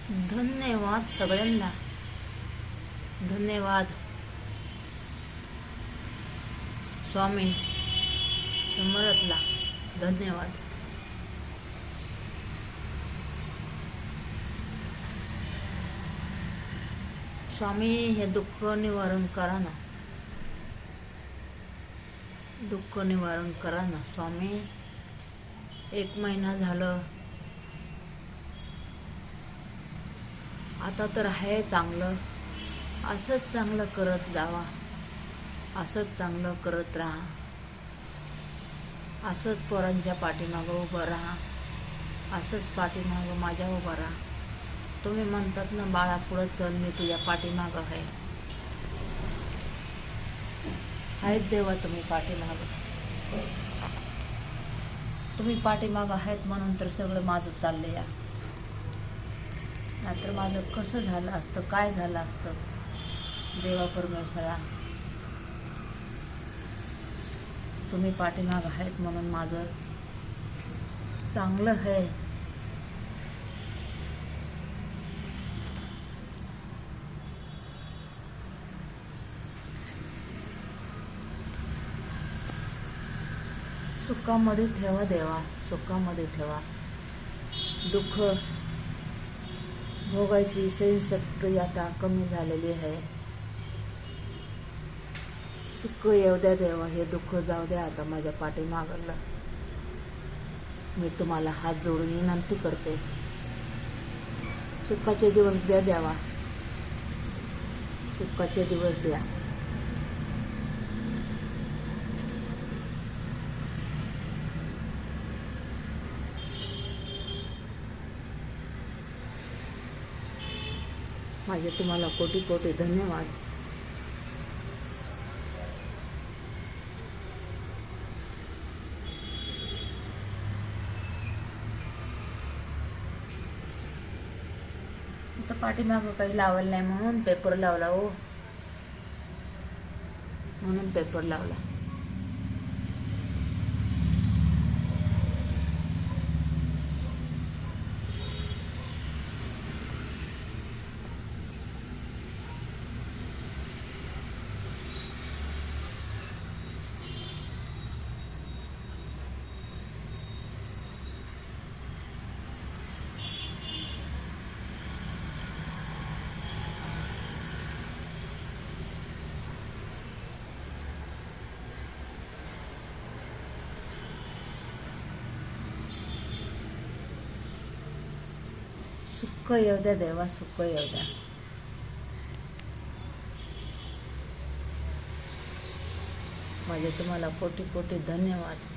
धन्यवाद सगळ्यांना. धन्यवाद स्वामी समर्थला. धन्यवाद. स्वामी हे दुःख निवारण करा ना. दुःख निवारण करा ना स्वामी. 1 महिना झालं, आता तर आहे चांगलं. असंच चांगलं करत जावा, असंच चांगलं करत राहा, असंच पोरांच्या पाठीमागं उभं राहा, असंच पाठीमागं माझ्या उभं राहा. तुम्ही म्हणतात ना बाळा पुढं चल, मी तुझ्या पाठीमागं आहे. आहेत देवा तुम्ही पाठीमागं. तुम्ही पाठीमागं आहेत म्हणून तर सगळं माझं चाललं या. नाहीतर माझं कसं झालं असतं, काय झालं असतं. देवा परमेश्वरा तुम्ही पाठीमागं आहेत म्हणून माझं चांगलं आहे. सुखामध्ये ठेवा देवा, सुखामध्ये ठेवा. दुःख भोगायची सहनशक्ती आता कमी झालेली आहे. सुख येऊ द्या देवा, हे दुःख जाऊ द्या आता माझ्या पाठीमागलं. मी तुम्हाला हात जोडून विनंती करते, सुखाचे दिवस द्या देवा, सुखाचे दिवस द्या. माझे तुम्हाला कोटी कोटी धन्यवाद. तर पाठीमागं काही लावलं नाही म्हणून पेपर लावला हो, म्हणून पेपर लावला. सुख येऊ द्या देवा, सुख येऊ द्या. माझे तुम्हाला कोटी कोटी धन्यवाद.